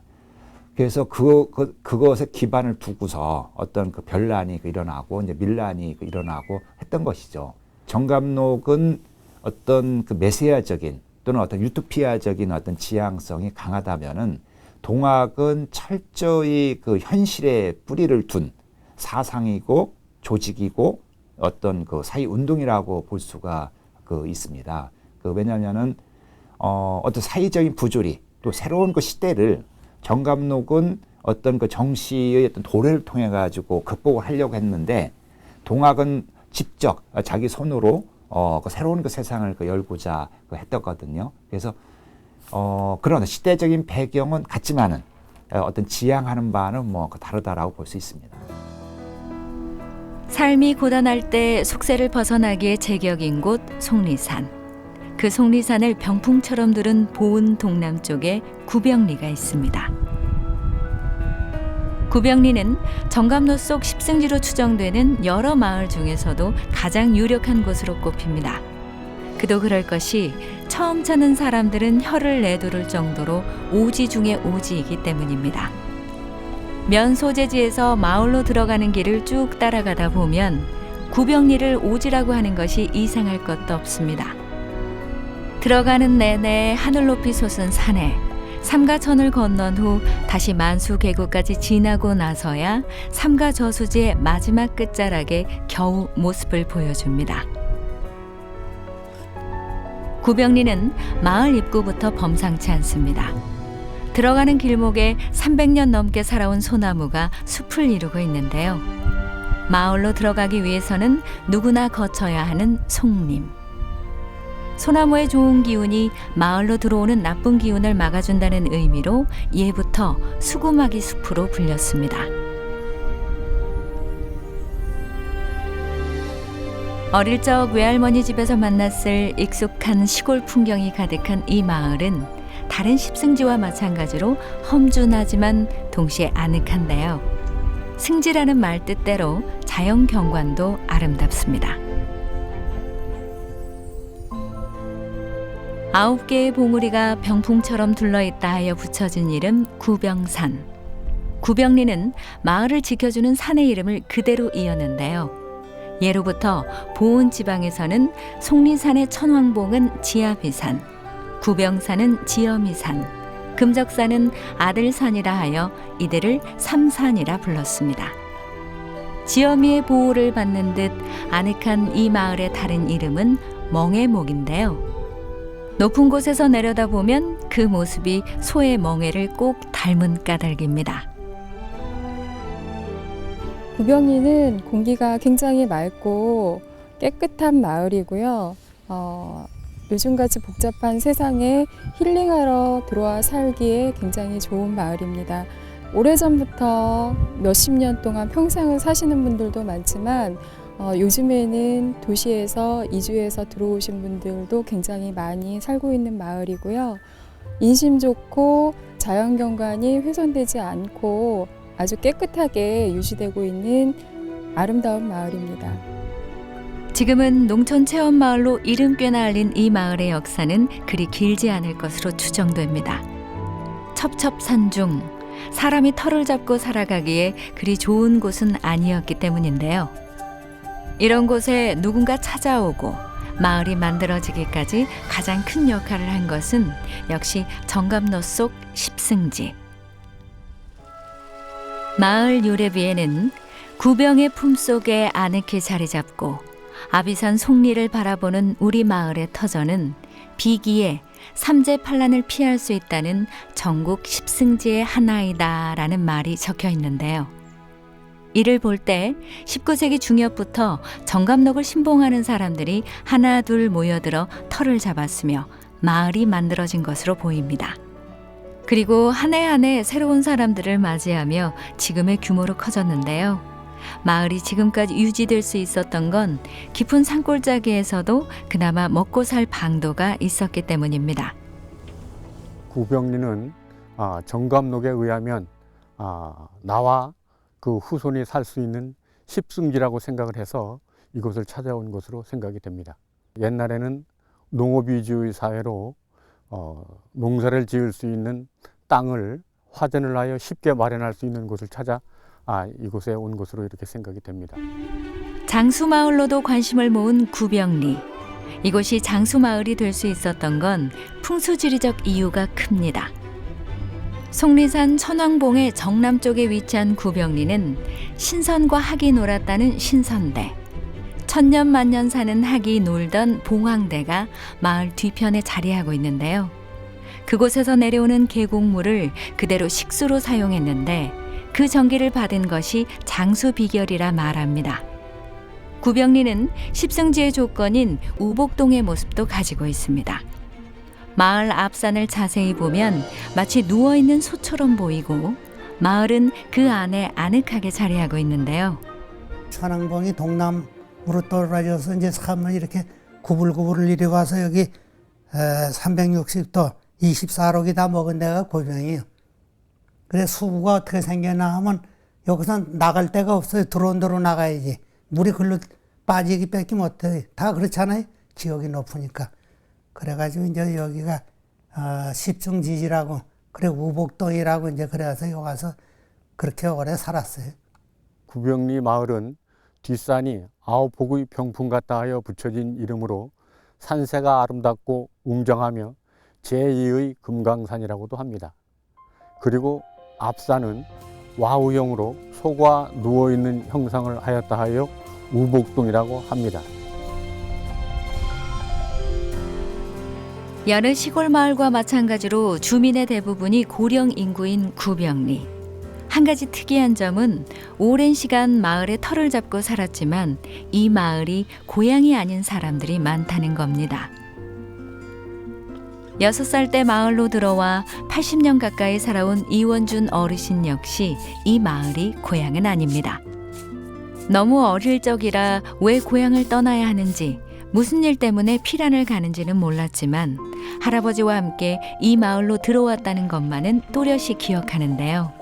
그래서 그것에 기반을 두고서 어떤 그 변란이 일어나고 이제 밀란이 일어나고 했던 것이죠. 정감록은 어떤 그 메시아적인 또는 어떤 유토피아적인 어떤 지향성이 강하다면은 동학은 철저히 그 현실에 뿌리를 둔 사상이고 조직이고 어떤 그 사회 운동이라고 볼 수가 있습니다. 왜냐하면은 어떤 사회적인 부조리 또 새로운 그 시대를 정감록은 어떤 그 정시의 어떤 도래를 통해 가지고 극복을 하려고 했는데 동학은 직접 자기 손으로 그 새로운 그 세상을 열고자 했었거든요. 그래서 그런 시대적인 배경은 같지만은 어떤 지향하는 바는 뭐 다르다라고 볼 수 있습니다. 삶이 고단할 때 속세를 벗어나기에 제격인 곳 속리산. 그 속리산을 병풍처럼 두른 보은 동남쪽에 구병리가 있습니다. 구병리는 정감록 속 십승지로 추정되는 여러 마을 중에서도 가장 유력한 곳으로 꼽힙니다. 그도 그럴 것이 처음 찾는 사람들은 혀를 내두를 정도로 오지 중의 오지이기 때문입니다. 면 소재지에서 마을로 들어가는 길을 쭉 따라가다 보면 구병리를 오지라고 하는 것이 이상할 것도 없습니다. 들어가는 내내 하늘 높이 솟은 산에 삼가천을 건넌 후 다시 만수계구까지 지나고 나서야 삼가저수지의 마지막 끝자락에 겨우 모습을 보여줍니다. 구병리는 마을 입구부터 범상치 않습니다. 들어가는 길목에 300년 넘게 살아온 소나무가 숲을 이루고 있는데요. 마을로 들어가기 위해서는 누구나 거쳐야 하는 송림. 소나무의 좋은 기운이 마을로 들어오는 나쁜 기운을 막아준다는 의미로 예부터 수구마기 숲으로 불렸습니다. 어릴 적 외할머니 집에서 만났을 익숙한 시골 풍경이 가득한 이 마을은 다른 십승지와 마찬가지로 험준하지만 동시에 아늑한데요. 승지라는 말 뜻대로 자연 경관도 아름답습니다. 9개의 봉우리가 병풍처럼 둘러있다 하여 붙여진 이름 구병산. 구병리는 마을을 지켜주는 산의 이름을 그대로 이었는데요. 예로부터 보은 지방에서는 속리산의 천왕봉은 지아비산, 구병산은 지엄이산, 금적산은 아들산이라 하여 이들을 삼산이라 불렀습니다. 지엄이의 보호를 받는 듯 아늑한 이 마을의 다른 이름은 멍해목인데요. 높은 곳에서 내려다보면 그 모습이 소의 멍해를 꼭 닮은 까닭입니다. 구병리는 공기가 굉장히 맑고 깨끗한 마을이고요. 요즘같이 복잡한 세상에 힐링하러 들어와 살기에 굉장히 좋은 마을입니다. 오래전부터 몇십 년 동안 평생을 사시는 분들도 많지만 요즘에는 도시에서 이주해서 들어오신 분들도 굉장히 많이 살고 있는 마을이고요. 인심 좋고 자연경관이 훼손되지 않고 아주 깨끗하게 유지되고 있는 아름다운 마을입니다. 지금은 농촌 체험마을로 이름 꽤나 알린 이 마을의 역사는 그리 길지 않을 것으로 추정됩니다. 첩첩산중, 사람이 터를 잡고 살아가기에 그리 좋은 곳은 아니었기 때문인데요. 이런 곳에 누군가 찾아오고 마을이 만들어지기까지 가장 큰 역할을 한 것은 역시 정감로 속 십승지. 마을 유래비에는 구병의 품속에 아늑히 자리 잡고 아비산 속리를 바라보는 우리 마을의 터전은 비기에 삼재팔란을 피할 수 있다는 전국 십승지의 하나이다 라는 말이 적혀 있는데요. 이를 볼 때 19세기 중엽부터 정감록을 신봉하는 사람들이 하나 둘 모여들어 터를 잡았으며 마을이 만들어진 것으로 보입니다. 그리고 한 해 한 해 새로운 사람들을 맞이하며 지금의 규모로 커졌는데요. 마을이 지금까지 유지될 수 있었던 건 깊은 산골짜기에서도 그나마 먹고 살 방도가 있었기 때문입니다. 구병리는 정감록에 의하면 나와 그 후손이 살 수 있는 십승지라고 생각을 해서 이곳을 찾아온 것으로 생각이 됩니다. 옛날에는 농업 위주의 사회로 농사를 지을 수 있는 땅을 화전을 하여 쉽게 마련할 수 있는 곳을 찾아 이곳에 온 것으로 이렇게 생각이 됩니다. 장수마을로도 관심을 모은 구병리. 이곳이 장수마을이 될 수 있었던 건 풍수지리적 이유가 큽니다. 속리산 천왕봉의 정남쪽에 위치한 구병리는 신선과 학이 놀았다는 신선대, 천년만년 사는 학이 놀던 봉황대가 마을 뒤편에 자리하고 있는데요. 그곳에서 내려오는 계곡물을 그대로 식수로 사용했는데 그 전기를 받은 것이 장수 비결이라 말합니다. 구병리는 십승지의 조건인 우복동의 모습도 가지고 있습니다. 마을 앞산을 자세히 보면 마치 누워있는 소처럼 보이고 마을은 그 안에 아늑하게 자리하고 있는데요. 천왕봉이 동남으로 떨어져서 이제 산을 이렇게 구불구불 이리 와서 여기 360도 24록이 다 먹은 데가 구병이에요. 그래 수구가 어떻게 생겼나 하면 여기서 나갈 데가 없어요. 들어온 대로 나가야지. 물이 글로 빠지기 뺏기 못해. 다 그렇잖아요. 지역이 높으니까. 그래가지고 이제 여기가 십승지지라고 그래 우복동이라고 이제 그래서 여기 와서 그렇게 오래 살았어요. 구병리 마을은 뒷산이 9폭의 병풍 같다 하여 붙여진 이름으로 산세가 아름답고 웅장하며 제2의 금강산이라고도 합니다. 그리고 앞산은 와우형으로 소가 누워있는 형상을 하였다 하여 우복동이라고 합니다. 여느 시골 마을과 마찬가지로 주민의 대부분이 고령 인구인 구병리. 한 가지 특이한 점은 오랜 시간 마을에 터를 잡고 살았지만 이 마을이 고향이 아닌 사람들이 많다는 겁니다. 6살 때 마을로 들어와 80년 가까이 살아온 이원준 어르신 역시 이 마을이 고향은 아닙니다. 너무 어릴 적이라 왜 고향을 떠나야 하는지, 무슨 일 때문에 피란을 가는지는 몰랐지만 할아버지와 함께 이 마을로 들어왔다는 것만은 또렷이 기억하는데요.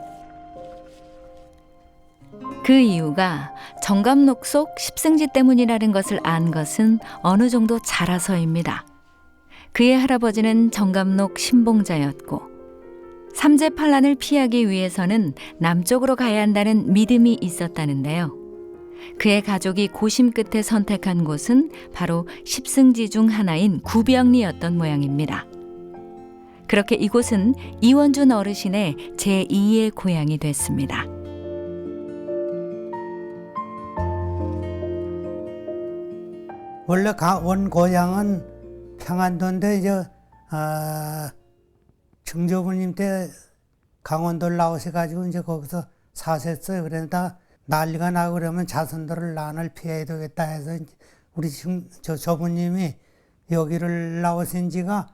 그 이유가 정감록 속 십승지 때문이라는 것을 안 것은 어느 정도 자라서입니다. 그의 할아버지는 정감록 신봉자였고 삼재팔란을 피하기 위해서는 남쪽으로 가야 한다는 믿음이 있었다는데요. 그의 가족이 고심 끝에 선택한 곳은 바로 십승지 중 하나인 구병리였던 모양입니다. 그렇게 이곳은 이원준 어르신의 제2의 고향이 됐습니다. 원래 원 고향은 평안도인데 이제 증조부님 때 강원도를 나오셔가지고 이제 거기서 사셨어요. 그러다 난리가 나고 그러면 자손들을 난을 피해야 되겠다 해서 우리 저 조부님이 여기를 나오신 지가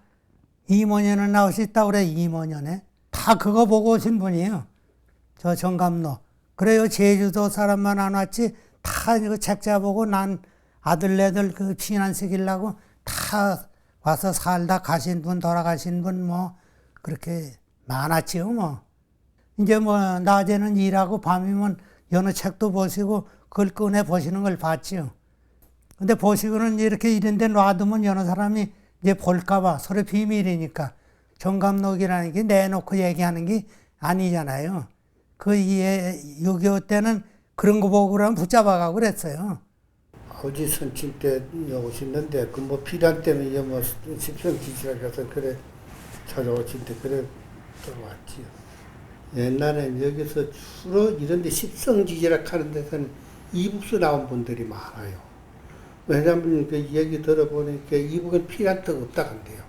2만년을 나오셨다 그래. 2만년에 다 그거 보고 오신 분이에요. 저 정감로. 그래요. 제주도 사람만 안 왔지 다 이거 책자 보고 난 아들네들 그 피난 시키려고 다 와서 살다 가신 분, 돌아가신 분 뭐 그렇게 많았지요 뭐. 이제 뭐 낮에는 일하고 밤이면 여느 책도 보시고 그걸 꺼내 보시는 걸 봤지요. 근데 보시고는 이렇게 이런 데 놔두면 여느 사람이 이제 볼까봐 서로 비밀이니까 정감록이라는 게 내놓고 얘기하는 게 아니잖아요. 그 6.25 때는 그런 거 보고 그러면 붙잡아가고 그랬어요. 아버지 선친 때 오셨는데 그 뭐 피란 때문에 이제 뭐 십성지시라서 그래 찾아오신데 그래 들어왔지요. 옛날엔 여기서 주로 이런 데 십성지지라 하는 데서는 이북수 나온 분들이 많아요. 왜냐하면 그 얘기 들어보니까 이북은 피란터가 없다 한대요.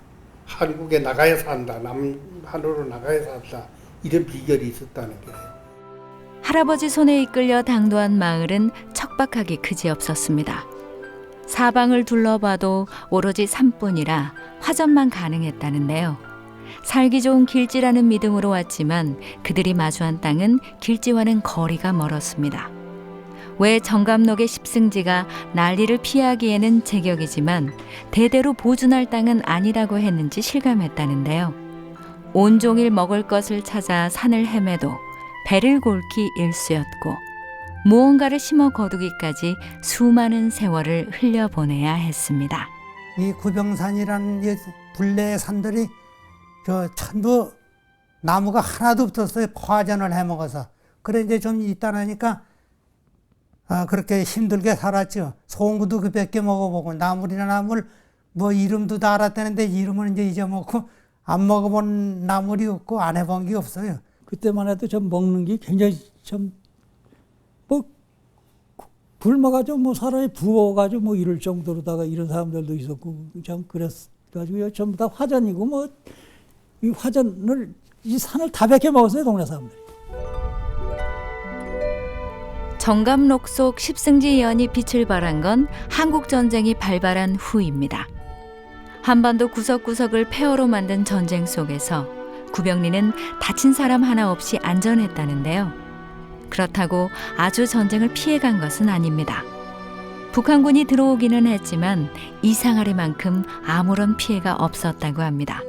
한국에 나가야 산다, 남한으로 나가야 산다, 이런 비결이 있었다는 거예요. 할아버지 손에 이끌려 당도한 마을은 척박하기 그지없었습니다. 사방을 둘러봐도 오로지 산뿐이라 화전만 가능했다는데요. 살기 좋은 길지라는 믿음으로 왔지만 그들이 마주한 땅은 길지와는 거리가 멀었습니다. 왜 정감록의 십승지가 난리를 피하기에는 제격이지만 대대로 보존할 땅은 아니라고 했는지 실감했다는데요. 온종일 먹을 것을 찾아 산을 헤매도 배를 골기 일쑤였고 무언가를 심어 거두기까지 수많은 세월을 흘려보내야 했습니다. 이 구병산이라는 둘레의 산들이 전부 나무가 하나도 없었어요. 파전을 해먹어서. 그래 이제 좀 있다 나니까 그렇게 힘들게 살았죠. 송구도 그 몇 개 먹어보고 나물이나 나물 뭐 이름도 다 알았다는데 이름은 이제 잊어먹고 안 먹어본 나물이 없고 안 해본 게 없어요. 그때만 해도 좀 먹는 게 굉장히 좀 뭐 굶어가지고 뭐 사람이 부어가지고 뭐 이럴 정도로다가 이런 사람들도 있었고 참 그랬가지고요. 전부 다 화전이고 뭐 이 화전을 이 산을 다 베껴 먹었어요 동네 사람들이. 정감록 속 십승지 예언이 빛을 발한 건 한국전쟁이 발발한 후입니다. 한반도 구석구석을 폐허로 만든 전쟁 속에서 구병리는 다친 사람 하나 없이 안전했다는데요. 그렇다고 아주 전쟁을 피해간 것은 아닙니다. 북한군이 들어오기는 했지만 이상하리만큼 아무런 피해가 없었다고 합니다.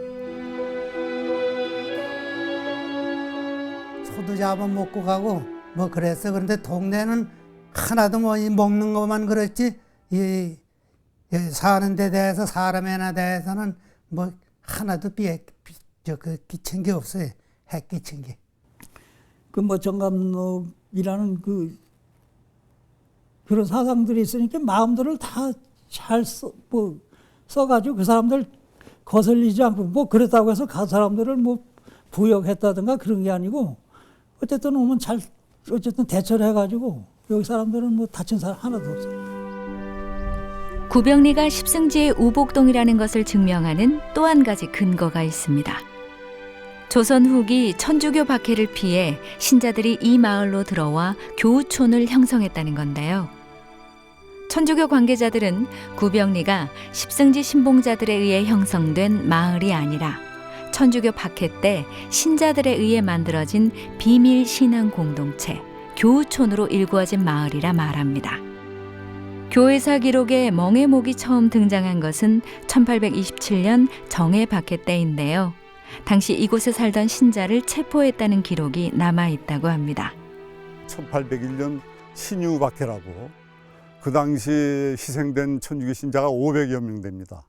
소도 잡아 먹고 가고 뭐 그랬어. 그런데 동네는 하나도 뭐 먹는 것만 그렇지 이 사는 데 대해서 사람에나 대해서는 뭐 하나도 끼친 게 없어요. 해 끼친 게. 그 뭐 정감록이라는 그런 사상들이 있으니까 마음들을 다 잘 써가지고 그 사람들 거슬리지 않고 뭐 그랬다고 해서 그 사람들을 뭐 부역했다든가 그런 게 아니고 어쨌든 오면 잘 어쨌든 대처를 해가지고 여기 사람들은 뭐 다친 사람 하나도 없어요. 구병리가 십승지의 우복동이라는 것을 증명하는 또 한 가지 근거가 있습니다. 조선 후기 천주교 박해를 피해 신자들이 이 마을로 들어와 교우촌을 형성했다는 건데요. 천주교 관계자들은 구병리가 십승지 신봉자들에 의해 형성된 마을이 아니라 천주교 박해 때 신자들에 의해 만들어진 비밀 신앙 공동체 교우촌으로 일구어진 마을이라 말합니다. 교회사 기록에 멍해목이 처음 등장한 것은 1827년 정해 박해 때인데요. 당시 이곳에 살던 신자를 체포했다는 기록이 남아있다고 합니다. 1801년 신유박해라고 그 당시 희생된 천주교 신자가 500여 명 됩니다.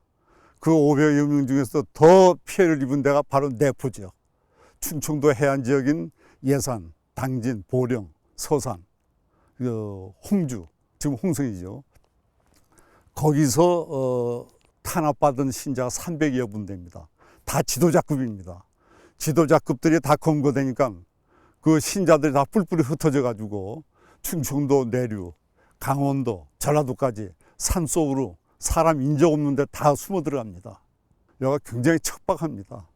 그 500여 명 중에서 더 피해를 입은 데가 바로 내포지역, 충청도 해안 지역인 예산, 당진, 보령, 서산, 홍주, 지금 홍성이죠. 거기서 탄압받은 신자가 300여 분 됩니다. 다 지도자급입니다. 지도자급들이 다 검거되니까 그 신자들이 다 뿔뿔이 흩어져 가지고 충청도 내륙, 강원도, 전라도까지 산속으로 사람 인적 없는 데 다 숨어 들어갑니다. 여기가 굉장히 척박합니다.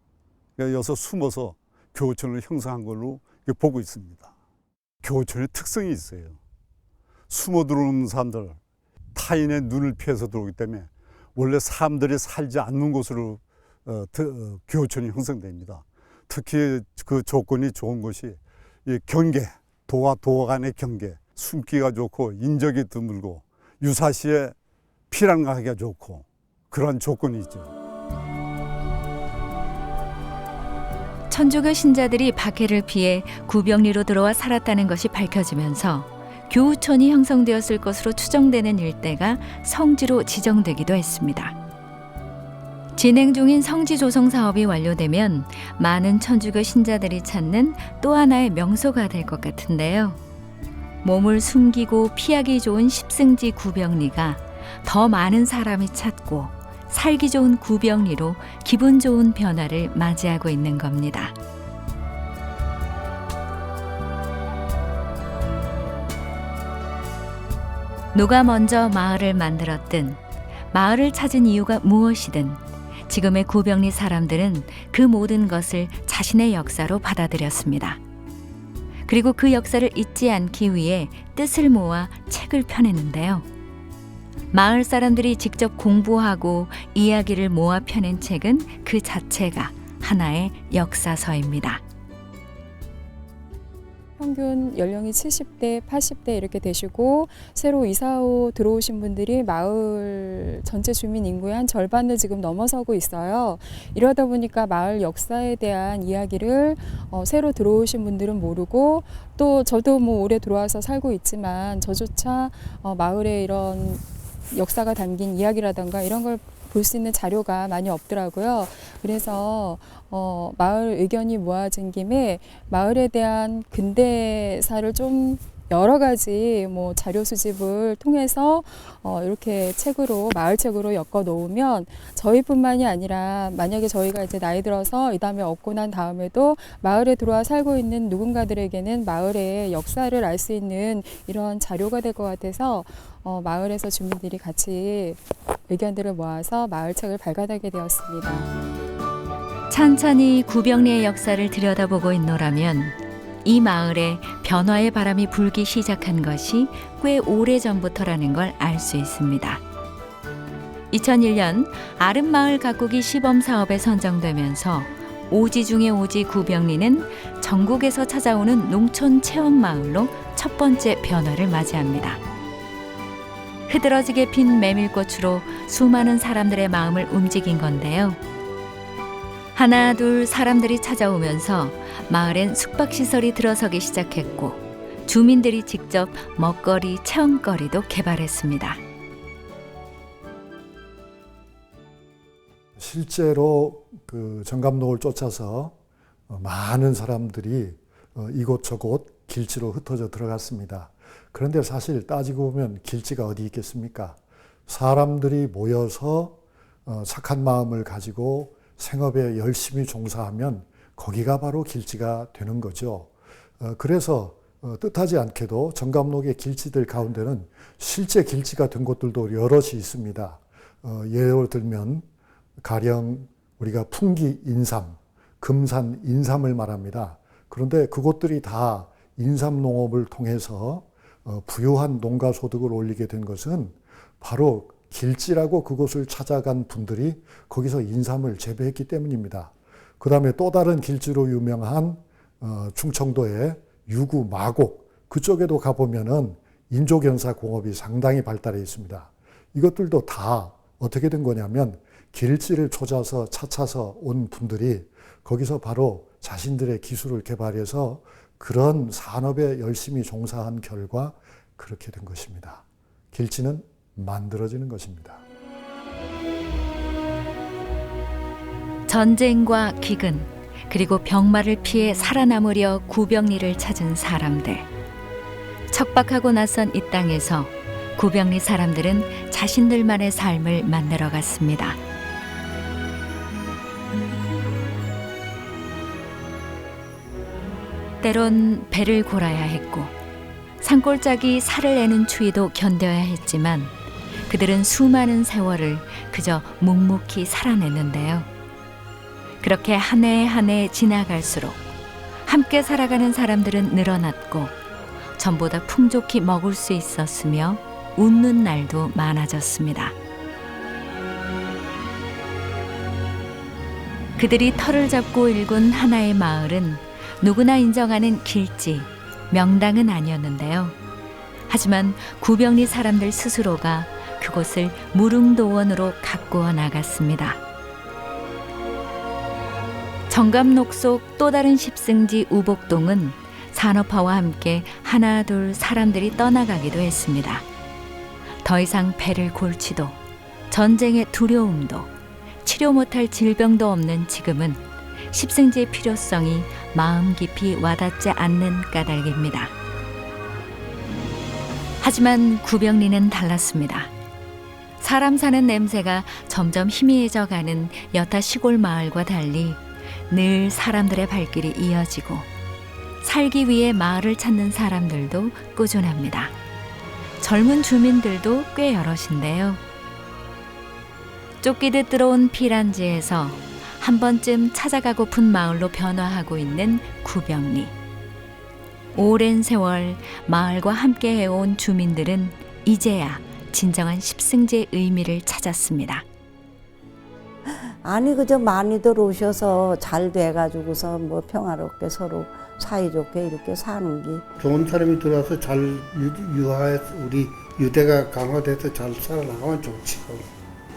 여기서 숨어서 교우촌을 형성한 걸로 보고 있습니다. 교우촌의 특성이 있어요. 숨어 들어오는 사람들, 타인의 눈을 피해서 들어오기 때문에 원래 사람들이 살지 않는 곳으로 교우촌이 형성됩니다. 특히 그 조건이 좋은 것이 이 경계, 도와 도 간의 경계, 숨기가 좋고 인적이 드물고 유사시에 피난가기가 좋고 그런 조건이 있죠. 천주교 신자들이 박해를 피해 구병리로 들어와 살았다는 것이 밝혀지면서 교우촌이 형성되었을 것으로 추정되는 일대가 성지로 지정되기도 했습니다. 진행 중인 성지 조성 사업이 완료되면 많은 천주교 신자들이 찾는 또 하나의 명소가 될 것 같은데요. 몸을 숨기고 피하기 좋은 십승지 구병리가 더 많은 사람이 찾고 살기 좋은 구병리로 기분 좋은 변화를 맞이하고 있는 겁니다. 누가 먼저 마을을 만들었든 마을을 찾은 이유가 무엇이든 지금의 구병리 사람들은 그 모든 것을 자신의 역사로 받아들였습니다. 그리고 그 역사를 잊지 않기 위해 뜻을 모아 책을 펴냈는데요. 마을 사람들이 직접 공부하고 이야기를 모아 펴낸 책은 그 자체가 하나의 역사서입니다. 평균 연령이 70대, 80대 이렇게 되시고 새로 이사 후 들어오신 분들이 마을 전체 주민 인구의 한 절반을 지금 넘어서고 있어요. 이러다 보니까 마을 역사에 대한 이야기를 새로 들어오신 분들은 모르고 또 저도 뭐 오래 들어와서 살고 있지만 저조차 마을에 이런 역사가 담긴 이야기라든가 이런 걸 볼 수 있는 자료가 많이 없더라고요. 그래서 마을 의견이 모아진 김에 마을에 대한 근대사를 좀 여러 가지 뭐 자료 수집을 통해서 이렇게 책으로 마을 책으로 엮어 놓으면 저희뿐만이 아니라 만약에 저희가 이제 나이 들어서 이 다음에 얻고 난 다음에도 마을에 들어와 살고 있는 누군가들에게는 마을의 역사를 알 수 있는 이런 자료가 될 것 같아서 마을에서 주민들이 같이 의견들을 모아서 마을 책을 발간하게 되었습니다. 찬찬히 구병리의 역사를 들여다보고 있노라면 이 마을에 변화의 바람이 불기 시작한 것이 꽤 오래전부터라는 걸 알 수 있습니다. 2001년 아름마을 가꾸기 시범 사업에 선정되면서 오지 중의 오지 구병리는 전국에서 찾아오는 농촌 체험 마을로 첫 번째 변화를 맞이합니다. 흐드러지게 핀 메밀꽃으로 수많은 사람들의 마음을 움직인 건데요. 하나 둘 사람들이 찾아오면서 마을엔 숙박시설이 들어서기 시작했고 주민들이 직접 먹거리, 체험거리도 개발했습니다. 실제로 그 정감록을 쫓아서 많은 사람들이 이곳저곳 길지로 흩어져 들어갔습니다. 그런데 사실 따지고 보면 길지가 어디 있겠습니까? 사람들이 모여서 착한 마음을 가지고 생업에 열심히 종사하면 거기가 바로 길지가 되는 거죠. 그래서 뜻하지 않게도 정감록의 길지들 가운데는 실제 길지가 된 곳들도 여럿이 있습니다. 예를 들면 가령 우리가 풍기 인삼, 금산, 인삼을 말합니다. 그런데 그것들이 다 인삼 농업을 통해서 부유한 농가 소득을 올리게 된 것은 바로 길지라고 그곳을 찾아간 분들이 거기서 인삼을 재배했기 때문입니다. 그 다음에 또 다른 길지로 유명한 충청도의 유구, 마곡 그쪽에도 가보면은 인조견사 공업이 상당히 발달해 있습니다. 이것들도 다 어떻게 된 거냐면 길지를 찾아서 온 분들이 거기서 바로 자신들의 기술을 개발해서 그런 산업에 열심히 종사한 결과 그렇게 된 것입니다. 길지는 만들어지는 것입니다. 전쟁과 기근 그리고 병마를 피해 살아남으려 구병리를 찾은 사람들. 척박하고 낯선 이 땅에서 구병리 사람들은 자신들만의 삶을 만들어 갔습니다. 때론 배를 골아야 했고 산골짜기 살을 내는 추위도 견뎌야 했지만 그들은 수많은 세월을 그저 묵묵히 살아냈는데요. 그렇게 한 해 한 해 지나갈수록 함께 살아가는 사람들은 늘어났고 전보다 풍족히 먹을 수 있었으며 웃는 날도 많아졌습니다. 그들이 터를 잡고 일군 하나의 마을은 누구나 인정하는 길지, 명당은 아니었는데요. 하지만 구병리 사람들 스스로가 그곳을 무릉도원으로 가꾸어 나갔습니다. 정감록 속 또 다른 십승지 우복동은 산업화와 함께 하나 둘 사람들이 떠나가기도 했습니다. 더 이상 배를 골치도 전쟁의 두려움도 치료 못할 질병도 없는 지금은 십승지의 필요성이 마음 깊이 와닿지 않는 까닭입니다. 하지만 구병리는 달랐습니다. 사람 사는 냄새가 점점 희미해져가는 여타 시골 마을과 달리 늘 사람들의 발길이 이어지고 살기 위해 마을을 찾는 사람들도 꾸준합니다. 젊은 주민들도 꽤 여럿인데요. 쫓기듯 들어온 피란지에서 한 번쯤 찾아가고픈 마을로 변화하고 있는 구병리. 오랜 세월 마을과 함께 해온 주민들은 이제야 진정한 십승지의 의미를 찾았습니다. 아니 그저 많이들 오셔서 잘 돼가지고서 뭐 평화롭게 서로 사이좋게 이렇게 사는 게 좋은 사람이 들어와서 잘 유화해서 우리 유대가 강화돼서 잘 살아나가면 좋지.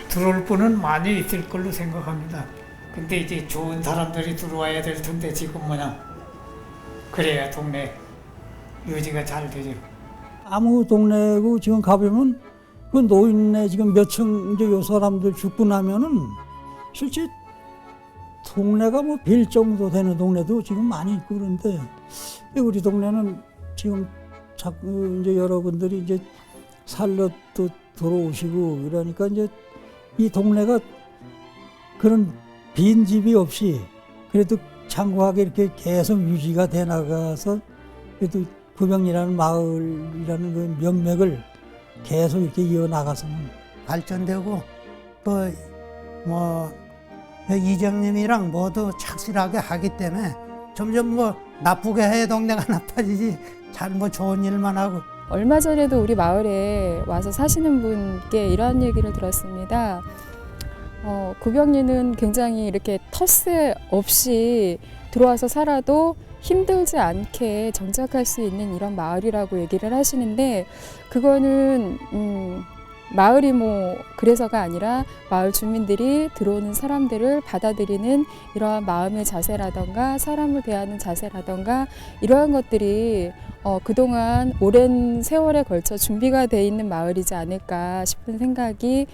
들어올 분은 많이 있을 걸로 생각합니다. 근데 이제 좋은 사람들이 들어와야 될 텐데 지금 뭐냐 그래야 동네 유지가 잘 되죠. 아무 동네고 지금 가보면 그 노인네 지금 몇 층 이제 요 사람들 죽고 나면은 실제 동네가 뭐 빌 정도 되는 동네도 지금 많이 있고 그런데 우리 동네는 지금 자꾸 이제 여러분들이 이제 살러 또 들어오시고 그러니까 이제 이 동네가 그런 빈 집이 없이 그래도 장구하게 이렇게 계속 유지가 돼 나가서 그래도 구병리라는 마을이라는 그 명맥을 계속 이렇게 이어 나가서는 발전되고 또 뭐 이장님이랑 모두 착실하게 하기 때문에 점점 뭐 나쁘게 해 동네가 나빠지지 잘 뭐 좋은 일만 하고. 얼마 전에도 우리 마을에 와서 사시는 분께 이런 얘기를 들었습니다. 구병리는 굉장히 이렇게 텃세 없이 들어와서 살아도 힘들지 않게 정착할 수 있는 이런 마을이라고 얘기를 하시는데 그거는 마을이 뭐 그래서가 아니라 마을 주민들이 들어오는 사람들을 받아들이는 이러한 마음의 자세라던가 사람을 대하는 자세라던가 이러한 것들이 그동안 오랜 세월에 걸쳐 준비가 돼 있는 마을이지 않을까 싶은 생각이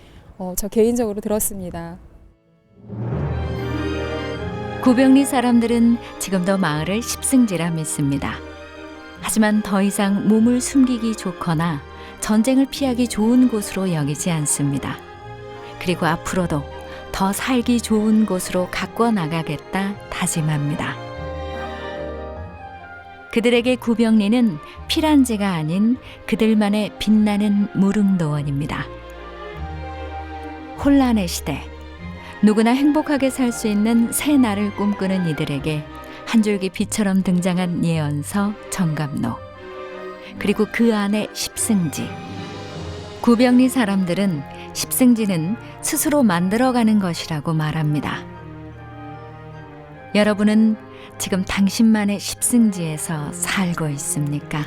저 개인적으로 들었습니다. 구병리 사람들은 지금도 마을을 십승지라 믿습니다. 하지만 더 이상 몸을 숨기기 좋거나 전쟁을 피하기 좋은 곳으로 여기지 않습니다. 그리고 앞으로도 더 살기 좋은 곳으로 가꿔 나가겠다 다짐합니다. 그들에게 구병리는 피란지가 아닌 그들만의 빛나는 무릉도원입니다. 혼란의 시대, 누구나 행복하게 살 수 있는 새 날을 꿈꾸는 이들에게 한 줄기 빛처럼 등장한 예언서 정감로. 그리고 그 안에 십승지. 구병리 사람들은 십승지는 스스로 만들어가는 것이라고 말합니다. 여러분은 지금 당신만의 십승지에서 살고 있습니까?